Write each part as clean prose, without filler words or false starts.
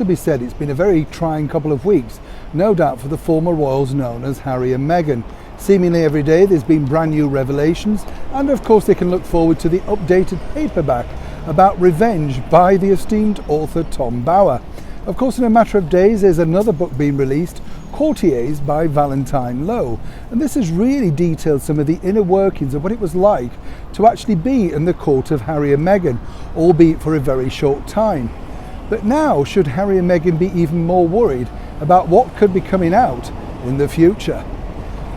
to be said it's been a very trying couple of weeks, no doubt for the former royals known as Harry and Meghan. Seemingly every day there's been brand new revelations, and of course they can look forward to the updated paperback about revenge by the esteemed author Tom Bower. Of course, in a matter of days there's another book being released, Courtiers by Valentine Lowe, and this has really detailed some of the inner workings of what it was like to actually be in the court of Harry and Meghan, albeit for a very short time. But now, should Harry and Meghan be even more worried about what could be coming out in the future?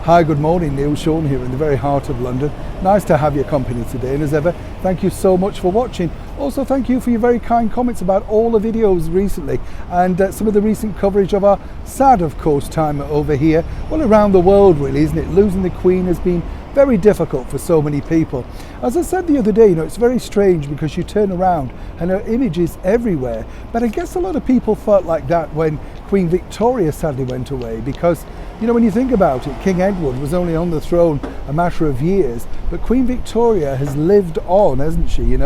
Hi, good morning, Neil Sean here in the very heart of London. Nice to have your company today, and as ever, thank you so much for watching. Also, thank you for your very kind comments about all the videos recently and some of the recent coverage of our sad, of course, time over here. Well, around the world really, isn't it? Losing the Queen has been very difficult for so many people. As I said the other day, it's very strange because you turn around and her image is everywhere. But I guess a lot of people felt like that when Queen Victoria sadly went away, because when you think about it, King Edward was only on the throne a matter of years, but Queen Victoria has lived on, hasn't she?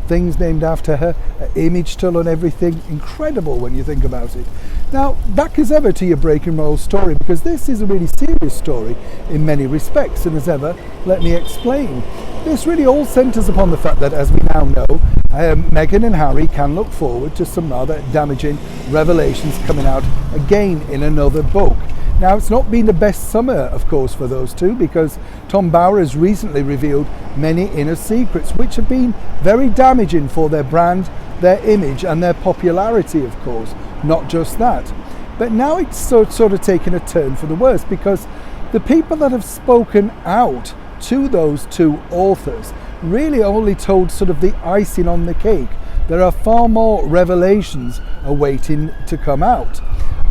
Things named after her, image still on everything. Incredible when you think about it. Now, back as ever to your breaking royal story, because this is a really serious story in many respects, and as ever, let me explain. This really all centres upon the fact that, as we now know, Meghan and Harry can look forward to some rather damaging revelations coming out again in another book. Now, it's not been the best summer, of course, for those two, because Tom Bower has recently revealed many inner secrets which have been very damaging for their brand, their image and their popularity, of course. Not just that. But now it's sort of taken a turn for the worse, because the people that have spoken out to those two authors really only told sort of the icing on the cake. There are far more revelations awaiting to come out.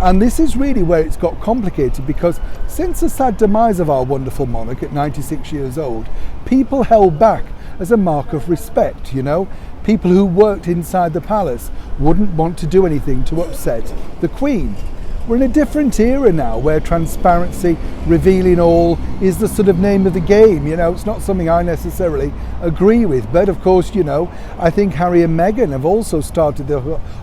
And this is really where it's got complicated, because since the sad demise of our wonderful monarch at 96 years old, people held back as a mark of respect, People who worked inside the palace wouldn't want to do anything to upset the Queen. We're in a different era now where transparency, revealing all, is the sort of name of the game. It's not something I necessarily agree with. But of course, I think Harry and Meghan have also started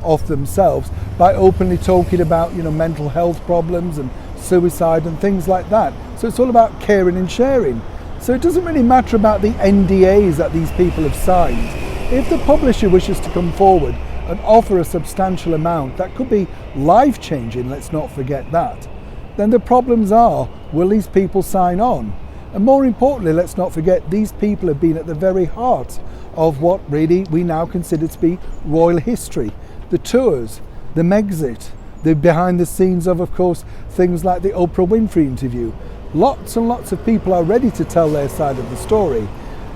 off themselves by openly talking about, mental health problems and suicide and things like that. So it's all about caring and sharing. So it doesn't really matter about the NDAs that these people have signed. If the publisher wishes to come forward and offer a substantial amount that could be life-changing, let's not forget that, then the problems are, will these people sign on? And more importantly, let's not forget, these people have been at the very heart of what really we now consider to be royal history. The tours, the Megxit, the behind the scenes of course, things like the Oprah Winfrey interview. Lots and lots of people are ready to tell their side of the story.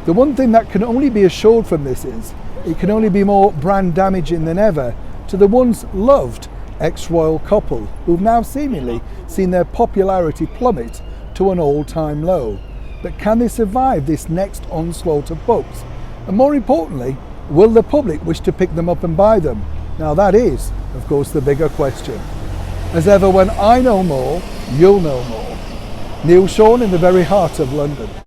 The one thing that can only be assured from this is it can only be more brand damaging than ever to the once loved ex-royal couple who've now seemingly seen their popularity plummet to an all-time low. But can they survive this next onslaught of books? And more importantly, will the public wish to pick them up and buy them? Now that is, of course, the bigger question. As ever, when I know more, you'll know more. Neil Sean in the very heart of London.